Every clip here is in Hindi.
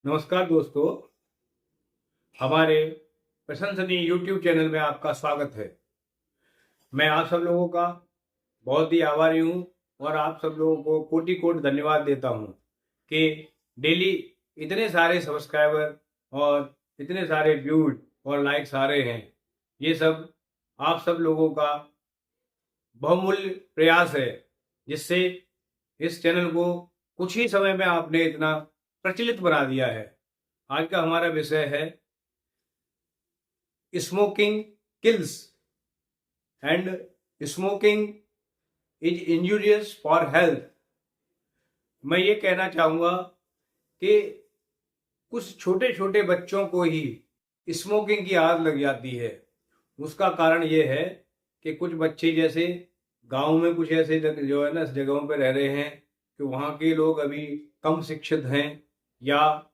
नमस्कार दोस्तों, हमारे प्रशंसनीय YouTube चैनल में आपका स्वागत है। मैं आप सब लोगों का बहुत ही आभारी हूँ और आप सब लोगों को कोटि कोटि धन्यवाद देता हूँ कि डेली इतने सारे सब्सक्राइबर और इतने सारे व्यूज और लाइक्स आ रहे हैं। ये सब आप सब लोगों का बहुमूल्य प्रयास है, जिससे इस चैनल को कुछ ही समय में आपने इतना प्रचलित बना दिया है। आज का हमारा विषय है smoking kills and smoking is injurious for health. मैं ये कहना चाहूँगा कि कुछ छोटे छोटे बच्चों को ही स्मोकिंग की आदत लग जाती है। उसका कारण ये है कि कुछ बच्चे जैसे गांव में कुछ ऐसे जो है ना जगहों पर रह रहे हैं कि वहाँ के लोग अभी कम शिक्षित हैं, या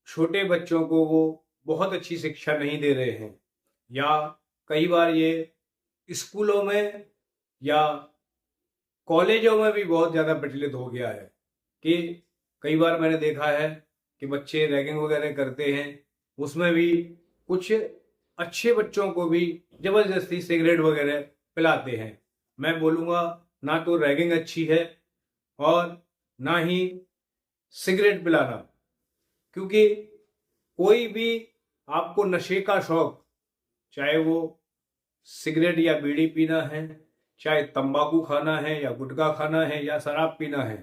छोटे बच्चों को वो बहुत अच्छी शिक्षा नहीं दे रहे हैं, या कई बार ये स्कूलों में या कॉलेजों में भी बहुत ज़्यादा प्रचलित हो गया है कि कई बार मैंने देखा है कि बच्चे रैगिंग वगैरह करते हैं। उसमें भी कुछ अच्छे बच्चों को भी ज़बरदस्ती सिगरेट वगैरह पिलाते हैं। मैं बोलूँगा ना तो रैगिंग अच्छी है और ना ही सिगरेट पिलाना, क्योंकि कोई भी आपको नशे का शौक, चाहे वो सिगरेट या बीड़ी पीना है, चाहे तंबाकू खाना है या गुटखा खाना है या शराब पीना है,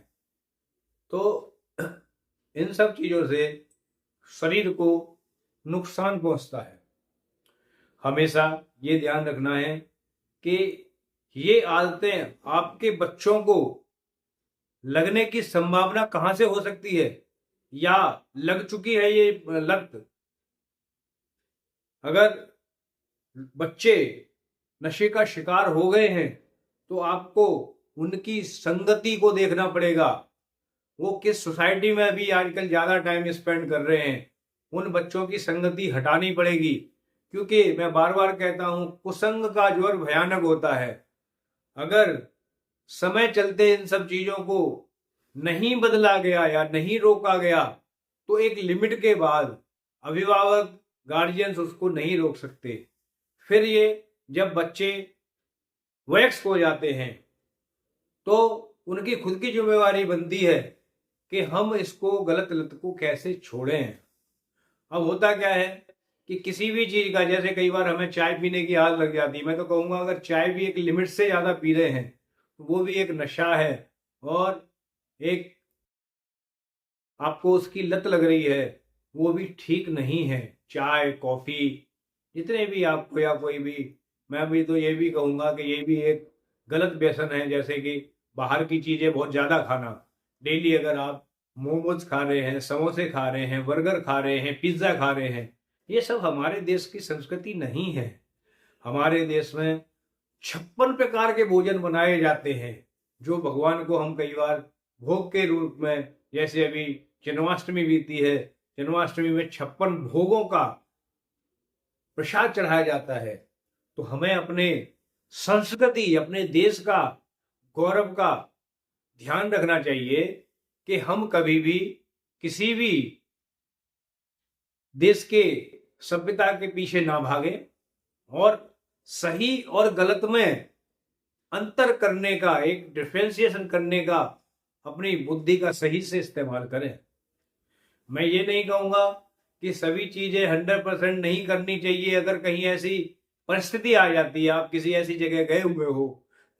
तो इन सब चीज़ों से शरीर को नुकसान पहुंचता है। हमेशा ये ध्यान रखना है कि ये आदतें आपके बच्चों को लगने की संभावना कहाँ से हो सकती है, या लग चुकी है ये लत। अगर बच्चे नशे का शिकार हो गए हैं तो आपको उनकी संगति को देखना पड़ेगा। वो किस सोसाइटी में भी आजकल ज़्यादा टाइम स्पेंड कर रहे हैं, उन बच्चों की संगति हटानी पड़ेगी। क्योंकि मैं बार बार कहता हूँ, कुसंग का ज्वर भयानक होता है। अगर समय चलते इन सब चीज़ों को नहीं बदला गया या नहीं रोका गया तो एक लिमिट के बाद अभिभावक गार्जियंस उसको नहीं रोक सकते। फिर ये जब बच्चे वयस्क हो जाते हैं तो उनकी खुद की जिम्मेवारी बनती है कि हम इसको गलत लत को कैसे छोड़ें। अब होता क्या है कि किसी भी चीज़ का, जैसे कई बार हमें चाय पीने की आदत लग जाती है। मैं तो कहूँगा अगर चाय भी एक लिमिट से ज़्यादा पी रहे हैं तो वो भी एक नशा है, और एक आपको उसकी लत लग रही है, वो भी ठीक नहीं है। चाय कॉफ़ी जितने भी आपको, या कोई भी, मैं भी तो ये भी कहूँगा कि ये भी एक गलत व्यसन है। जैसे कि बाहर की चीज़ें बहुत ज़्यादा खाना, डेली अगर आप मोमोज खा रहे हैं, समोसे खा रहे हैं, बर्गर खा रहे हैं, पिज़्ज़ा खा रहे हैं, ये सब हमारे देश की संस्कृति नहीं है। हमारे देश में 56 प्रकार के भोजन बनाए जाते हैं, जो भगवान को हम कई बार भोग के रूप में, जैसे अभी जन्माष्टमी बीती है, जन्माष्टमी में 56 भोगों का प्रसाद चढ़ाया जाता है। तो हमें अपने संस्कृति, अपने देश का गौरव का ध्यान रखना चाहिए कि हम कभी भी किसी भी देश के सभ्यता के पीछे ना भागें, और सही और गलत में अंतर करने का, एक डिफरेंशिएशन करने का अपनी बुद्धि का सही से इस्तेमाल करें। मैं ये नहीं कहूँगा कि सभी चीज़ें 100% नहीं करनी चाहिए। अगर कहीं ऐसी परिस्थिति आ जाती है, आप किसी ऐसी जगह गए हुए हो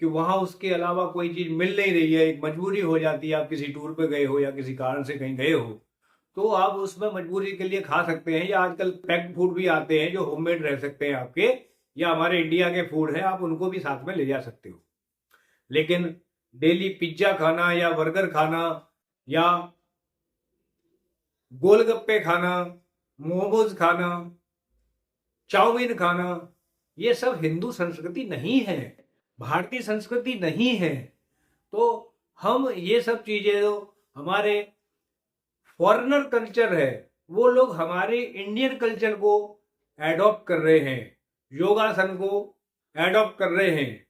कि वहाँ उसके अलावा कोई चीज़ मिल नहीं रही है, एक मजबूरी हो जाती है, आप किसी टूर पे गए हो या किसी कारण से कहीं गए हो, तो आप उसमें मजबूरी के लिए खा सकते हैं। या आजकल पैक्ड फूड भी आते हैं जो होममेड रह सकते हैं आपके, या हमारे इंडिया के फूड हैं, आप उनको भी साथ में ले जा सकते हो। लेकिन डेली पिज्ज़ा खाना या बर्गर खाना या गोलगप्पे खाना, मोमोज खाना, चाउमीन खाना, ये सब हिंदू संस्कृति नहीं है, भारतीय संस्कृति नहीं है। तो हम ये सब चीजें, जो हमारे फॉरेनर कल्चर है, वो लोग हमारे इंडियन कल्चर को एडॉप्ट कर रहे हैं, योगासन को एडॉप्ट कर रहे हैं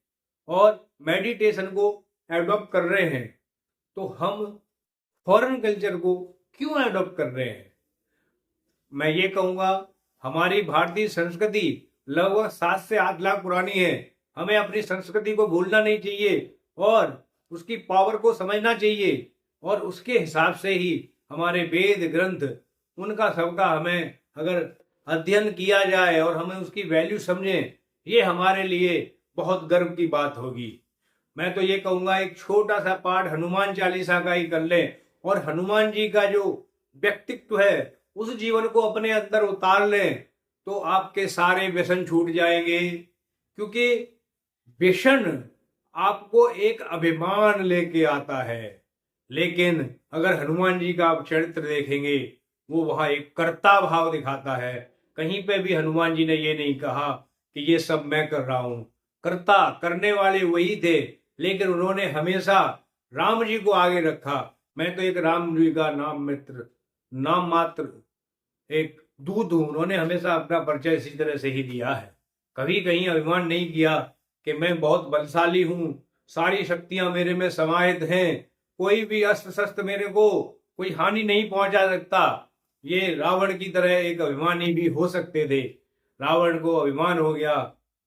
और मेडिटेशन को एडॉप्ट कर रहे हैं। तो हम फॉरेन कल्चर को क्यों एडॉप्ट कर रहे हैं? मैं ये कहूँगा, हमारी भारतीय संस्कृति लगभग 7 से 8 लाख पुरानी है। हमें अपनी संस्कृति को भूलना नहीं चाहिए और उसकी पावर को समझना चाहिए और उसके हिसाब से ही हमारे वेद ग्रंथ उनका सबका हमें अगर अध्ययन किया जाए और हमें उसकी वैल्यू समझें, ये हमारे लिए बहुत गर्व की बात होगी। मैं तो ये कहूँगा, एक छोटा सा पाठ हनुमान चालीसा का ही कर लें और हनुमान जी का जो व्यक्तित्व है उस जीवन को अपने अंदर उतार लें तो आपके सारे व्यसन छूट जाएंगे। क्योंकि व्यसन आपको एक अभिमान लेके आता है, लेकिन अगर हनुमान जी का आप चरित्र देखेंगे, वो वहां एक कर्ता भाव दिखाता है। कहीं पे भी हनुमान जी ने ये नहीं कहा कि ये सब मैं कर रहा हूं। कर्ता करने वाले वही थे, लेकिन उन्होंने हमेशा राम जी को आगे रखा। मैं तो एक राम जी का नाम मात्र एक दूत हूं। उन्होंने हमेशा अपना परिचय इसी तरह से ही दिया है। कभी कहीं अभिमान नहीं किया कि मैं बहुत बलशाली हूं, सारी शक्तियां मेरे में समाहित हैं, कोई भी अस्त्र शस्त्र मेरे को कोई हानि नहीं पहुंचा सकता। ये रावण की तरह एक अभिमानी भी हो सकते थे। रावण को अभिमान हो गया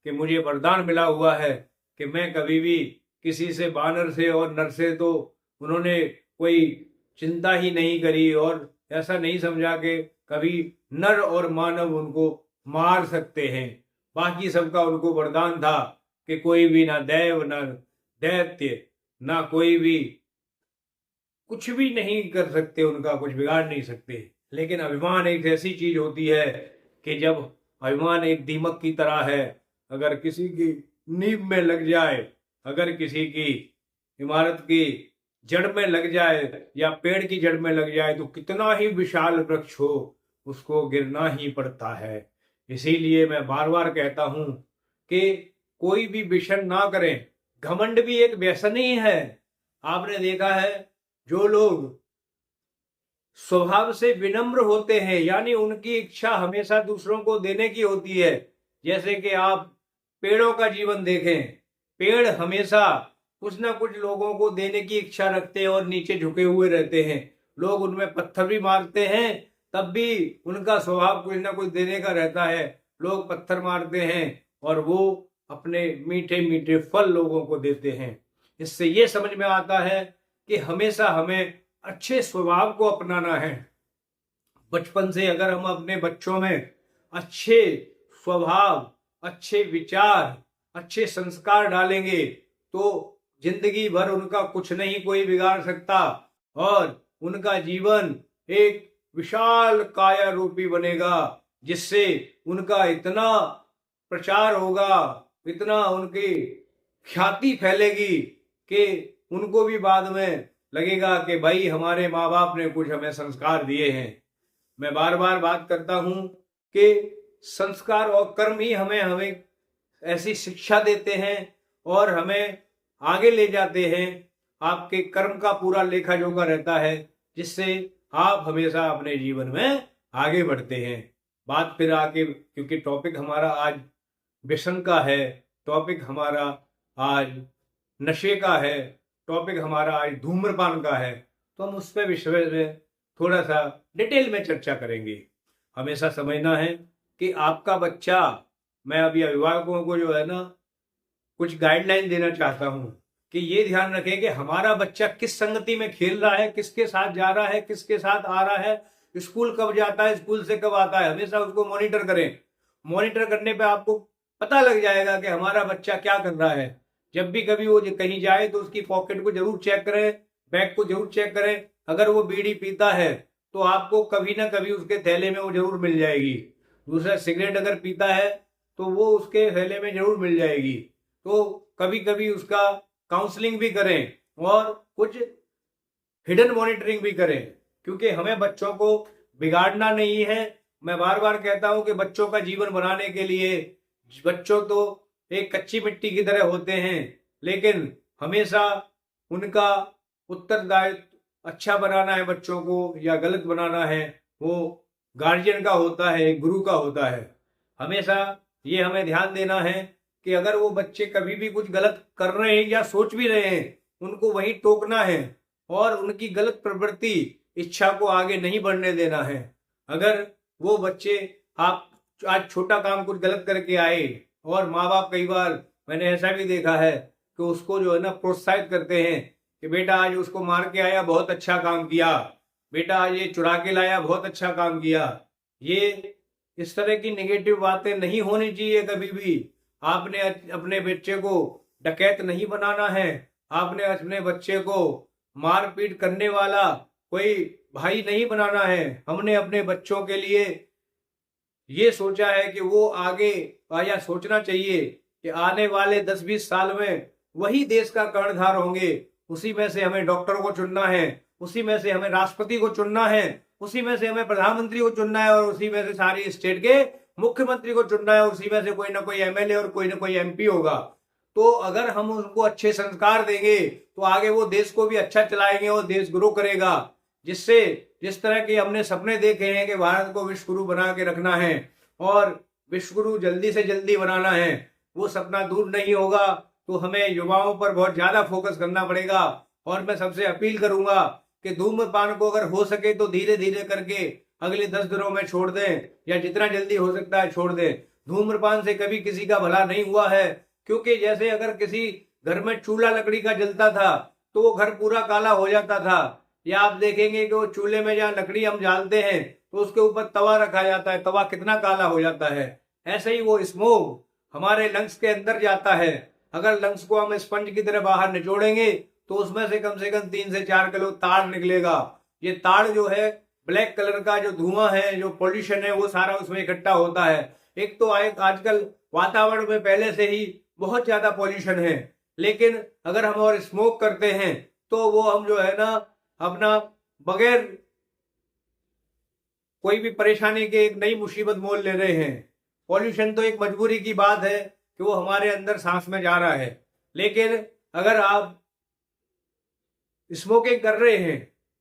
कि मुझे वरदान मिला हुआ है कि मैं कभी भी किसी से, बानर से और नर से, तो उन्होंने कोई चिंता ही नहीं करी और ऐसा नहीं समझा कि कभी नर और मानव उनको मार सकते हैं। बाकी सबका उनको वरदान था कि कोई भी, ना देव ना दैत्य ना कोई भी कुछ भी नहीं कर सकते, उनका कुछ बिगाड़ नहीं सकते। लेकिन अभिमान एक ऐसी चीज होती है कि जब अभिमान एक दीमक की तरह है, अगर किसी की नींव में लग जाए, अगर किसी की इमारत की जड़ में लग जाए या पेड़ की जड़ में लग जाए, तो कितना ही विशाल वृक्ष हो उसको गिरना ही पड़ता है। इसीलिए मैं बार बार कहता हूं कि कोई भी व्यसन ना करें। घमंड भी एक व्यसन ही है। आपने देखा है, जो लोग स्वभाव से विनम्र होते हैं, यानी उनकी इच्छा हमेशा दूसरों को देने की होती है। जैसे कि आप पेड़ों का जीवन देखें, पेड़ हमेशा कुछ ना कुछ लोगों को देने की इच्छा रखते हैं और नीचे झुके हुए रहते हैं। लोग उनमें पत्थर भी मारते हैं, तब भी उनका स्वभाव कुछ ना कुछ देने का रहता है। लोग पत्थर मारते हैं और वो अपने मीठे मीठे फल लोगों को देते हैं। इससे ये समझ में आता है कि हमेशा हमें अच्छे स्वभाव को अपनाना है। बचपन से अगर हम अपने बच्चों में अच्छे स्वभाव, अच्छे विचार, अच्छे संस्कार डालेंगे तो जिंदगी भर उनका कुछ नहीं कोई बिगाड़ सकता और उनका जीवन एक विशाल काया रूपी बनेगा, जिससे उनका इतना प्रचार होगा, इतना उनकी ख्याति फैलेगी कि उनको भी बाद में लगेगा कि भाई हमारे माँ बाप ने कुछ हमें संस्कार दिए हैं। मैं बार बार बात करता हूं कि संस्कार और कर्म ही हमें ऐसी शिक्षा देते हैं और हमें आगे ले जाते हैं। आपके कर्म का पूरा लेखा जोखा रहता है, जिससे आप हमेशा अपने जीवन में आगे बढ़ते हैं। बात फिर आके, क्योंकि टॉपिक हमारा आज व्यसन का है, टॉपिक हमारा आज नशे का है, टॉपिक हमारा आज धूम्रपान का है, तो हम उस पर विषय में थोड़ा सा डिटेल में चर्चा करेंगे। हमेशा समझना है कि आपका बच्चा, मैं अभी अभिभावकों को जो है ना कुछ गाइडलाइन देना चाहता हूं कि ये ध्यान रखें कि हमारा बच्चा किस संगति में खेल रहा है, किसके साथ जा रहा है, किसके साथ आ रहा है, स्कूल कब जाता है, स्कूल से कब आता है। हमेशा उसको मॉनिटर करें। मॉनिटर करने पे आपको पता लग जाएगा कि हमारा बच्चा क्या कर रहा है। जब भी कभी वो कहीं जाए तो उसकी पॉकेट को जरूर चेक करें, बैग को जरूर चेक करें। अगर वो बीड़ी पीता है तो आपको कभी ना कभी उसके थैले में वो जरूर मिल जाएगी। दूसरा, सिगरेट अगर पीता है तो वो उसके थैले में जरूर मिल जाएगी। तो कभी कभी उसका काउंसलिंग भी करें और कुछ हिडन मॉनिटरिंग भी करें, क्योंकि हमें बच्चों को बिगाड़ना नहीं है। मैं बार बार कहता हूं कि बच्चों का जीवन बनाने के लिए बच्चों तो एक कच्ची मिट्टी की तरह होते हैं, लेकिन हमेशा उनका उत्तरदायित्व अच्छा बनाना है बच्चों को या गलत बनाना है, वो गार्जियन का होता है, गुरु का होता है। हमेशा ये हमें ध्यान देना है कि अगर वो बच्चे कभी भी कुछ गलत कर रहे हैं या सोच भी रहे हैं, उनको वही टोकना है और उनकी गलत प्रवृत्ति, इच्छा को आगे नहीं बढ़ने देना है। अगर वो बच्चे आप आज छोटा काम कुछ गलत करके आए और माँ बाप कई बार मैंने ऐसा भी देखा है कि उसको जो है ना प्रोत्साहित करते हैं कि बेटा आज उसको मार के आया, बहुत अच्छा काम किया, बेटा आज ये चुरा के लाया, बहुत अच्छा काम किया। ये इस तरह की नेगेटिव बातें नहीं होनी चाहिए कभी भी। आपने अपने बच्चे को डकैत नहीं बनाना है, आपने अपने बच्चे को मारपीट करने वाला कोई भाई नहीं बनाना है। हमने अपने बच्चों के लिए ये सोचा है कि वो आगे या सोचना चाहिए कि आने वाले 10-20 साल में वही देश का कर्णधार होंगे। उसी में से हमें डॉक्टर को चुनना है, उसी में से हमें राष्ट्रपति को चुनना है, उसी में से हमें प्रधानमंत्री को चुनना है और उसी में से सारी स्टेट के मुख्यमंत्री को चुनना है, उसी में से कोई ना कोई एमएलए और कोई ना कोई एमपी होगा। तो अगर हम उनको अच्छे संस्कार देंगे तो आगे वो देश को भी अच्छा चलाएंगे और देश ग्रो करेगा। जिससे जिस तरह के हमने सपने देखे हैं कि भारत को विश्व गुरु बना के रखना है और विश्व गुरु जल्दी से जल्दी बनाना है, वो सपना दूर नहीं होगा। तो हमें युवाओं पर बहुत ज्यादा फोकस करना पड़ेगा। और मैं सबसे अपील करूंगा कि धूम्रपान को अगर हो सके तो धीरे धीरे करके अगले 10 दिनों में छोड़ दें या जितना जल्दी हो सकता है छोड़ दें। धूम्रपान से कभी किसी का भला नहीं हुआ है, क्योंकि जैसे अगर किसी घर में चूल्हा लकड़ी का जलता था तो वो घर पूरा काला हो जाता था, या आप देखेंगे कि वो चूल्हे में जहाँ लकड़ी हम डालते हैं तो उसके ऊपर तवा रखा जाता है, तवा कितना काला हो जाता है। ऐसे ही वो स्मोक हमारे लंग्स के अंदर जाता है। अगर लंग्स को हम स्पंज की तरह बाहर निचोड़ेंगे तो उसमें से कम 3 से 4 किलो ताड़ निकलेगा। ये ताड़ जो है ब्लैक कलर का जो धुआं है, जो पोल्यूशन है, वो सारा उसमें इकट्ठा होता है। एक तो आजकल वातावरण में पहले से ही बहुत ज्यादा पोल्यूशन है, लेकिन अगर हम और स्मोक करते हैं तो वो हम जो है ना अपना बगैर कोई भी परेशानी के एक नई मुसीबत मोल ले रहे हैं। पॉल्यूशन तो एक मजबूरी की बात है कि वो हमारे अंदर सांस में जा रहा है, लेकिन अगर आप स्मोकिंग कर रहे हैं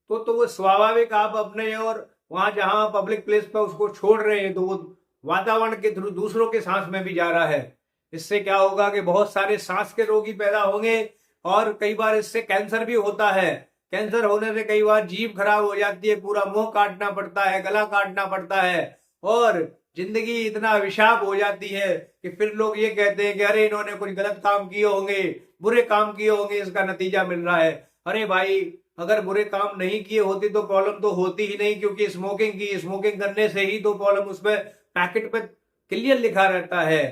तो वो स्वाभाविक आप अपने और वहां जहां पब्लिक प्लेस पर उसको छोड़ रहे हैं तो वो वातावरण के थ्रू दूसरों के सांस में भी जा रहा है। इससे क्या होगा कि बहुत सारे सांस के रोगी पैदा होंगे और कई बार इससे कैंसर भी होता है। कैंसर होने से कई बार जीभ खराब हो जाती है, पूरा मुंह काटना पड़ता है, गला काटना पड़ता है और जिंदगी इतना अभिशाप हो जाती है कि फिर लोग ये कहते हैं कि अरे इन्होंने कुछ गलत काम किए होंगे, बुरे काम किए होंगे, इसका नतीजा मिल रहा है। अरे भाई, अगर बुरे काम नहीं किए होते तो प्रॉब्लम तो होती ही नहीं, क्योंकि स्मोकिंग करने से ही तो प्रॉब्लम उसमें पैकेट पे क्लियर लिखा रहता है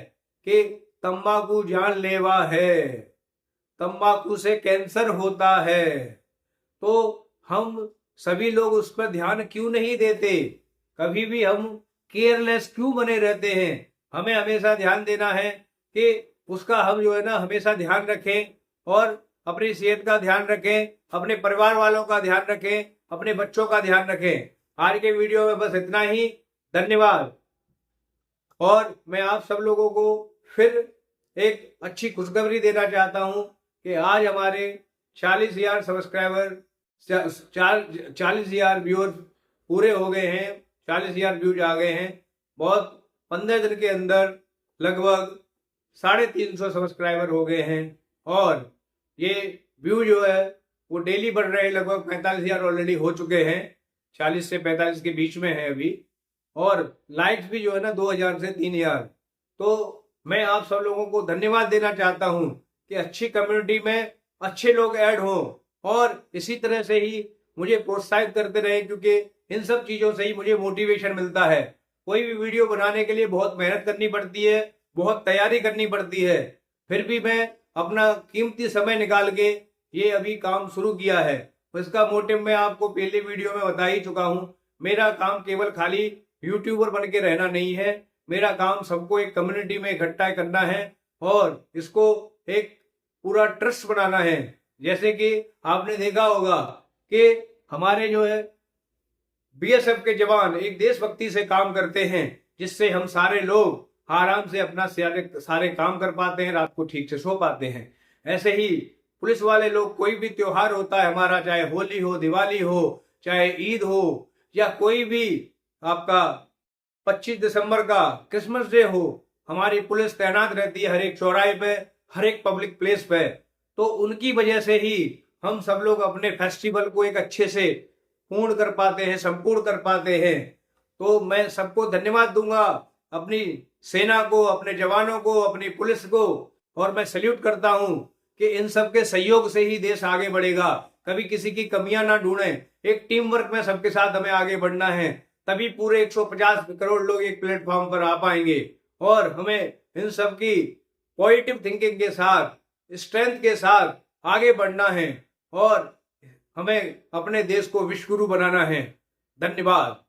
कि तंबाकू जानलेवा है, तंबाकू से कैंसर होता है। तो हम सभी लोग उस पर ध्यान क्यों नहीं देते? कभी भी हम केयरलेस क्यों बने रहते हैं? हमें हमेशा ध्यान देना है कि उसका हम जो है ना हमेशा ध्यान रखें और अपनी सेहत का ध्यान रखें, अपने परिवार वालों का ध्यान रखें, अपने बच्चों का ध्यान रखें। आज के वीडियो में बस इतना ही। धन्यवाद। और मैं आप सब लोगों को फिर एक अच्छी खुशखबरी देना चाहता हूं कि आज हमारे 40,000 सब्सक्राइबर, 40,000 व्यूअर पूरे हो गए हैं, 40,000 व्यूज आ गए हैं। बहुत 15 दिन के अंदर लगभग 350 सब्सक्राइबर हो गए हैं और ये व्यू जो है वो डेली बढ़ रहे हैं। लगभग 45,000 ऑलरेडी हो चुके हैं, 40 से 45 के बीच में है अभी। और लाइक्स भी जो है ना 2,000 से 3,000। तो मैं आप सब लोगों को धन्यवाद देना चाहता हूं कि अच्छी कम्युनिटी में अच्छे लोग ऐड हों और इसी तरह से ही मुझे प्रोत्साहित करते रहे, क्योंकि इन सब चीजों से ही मुझे मोटिवेशन मिलता है। कोई भी वीडियो बनाने के लिए बहुत मेहनत करनी पड़ती है, बहुत तैयारी करनी पड़ती है, फिर भी मैं अपना कीमती समय निकाल के ये अभी काम शुरू किया है। तो इसका मोटिव मैं आपको पहले वीडियो में बता ही चुका हूं। मेरा काम केवल खाली यूट्यूबर बन के रहना नहीं है, मेरा काम सबको एक कम्युनिटी में इकट्ठा करना है और इसको एक पूरा ट्रस्ट बनाना है। जैसे कि आपने देखा होगा कि हमारे जो है बीएसएफ के जवान एक देशभक्ति से काम करते हैं, जिससे हम सारे लोग आराम से अपना सारे काम कर पाते हैं, रात को ठीक से सो पाते हैं। ऐसे ही पुलिस वाले लोग, कोई भी त्योहार होता है हमारा, चाहे होली हो, दिवाली हो, चाहे ईद हो, या कोई भी आपका 25 दिसंबर का क्रिसमस डे हो, हमारी पुलिस तैनात रहती है हर एक चौराहे पे, हर एक पब्लिक प्लेस पे। तो उनकी वजह से ही हम सब लोग अपने फेस्टिवल को एक अच्छे से पूर्ण कर पाते हैं, संपूर्ण कर पाते हैं। तो मैं सबको धन्यवाद दूंगा, अपनी सेना को, अपने जवानों को, अपनी पुलिस को, और मैं सल्यूट करता हूं कि इन सब के सहयोग से ही देश आगे बढ़ेगा। कभी किसी की कमियां ना ढूंढें, एक टीम वर्क में सबके साथ हमें आगे बढ़ना है, तभी पूरे 150 करोड़ लोग एक प्लेटफॉर्म पर आ पाएंगे। और हमें इन सब की पॉजिटिव थिंकिंग के साथ, स्ट्रेंथ के साथ आगे बढ़ना है और हमें अपने देश को विश्व गुरु बनाना है। धन्यवाद।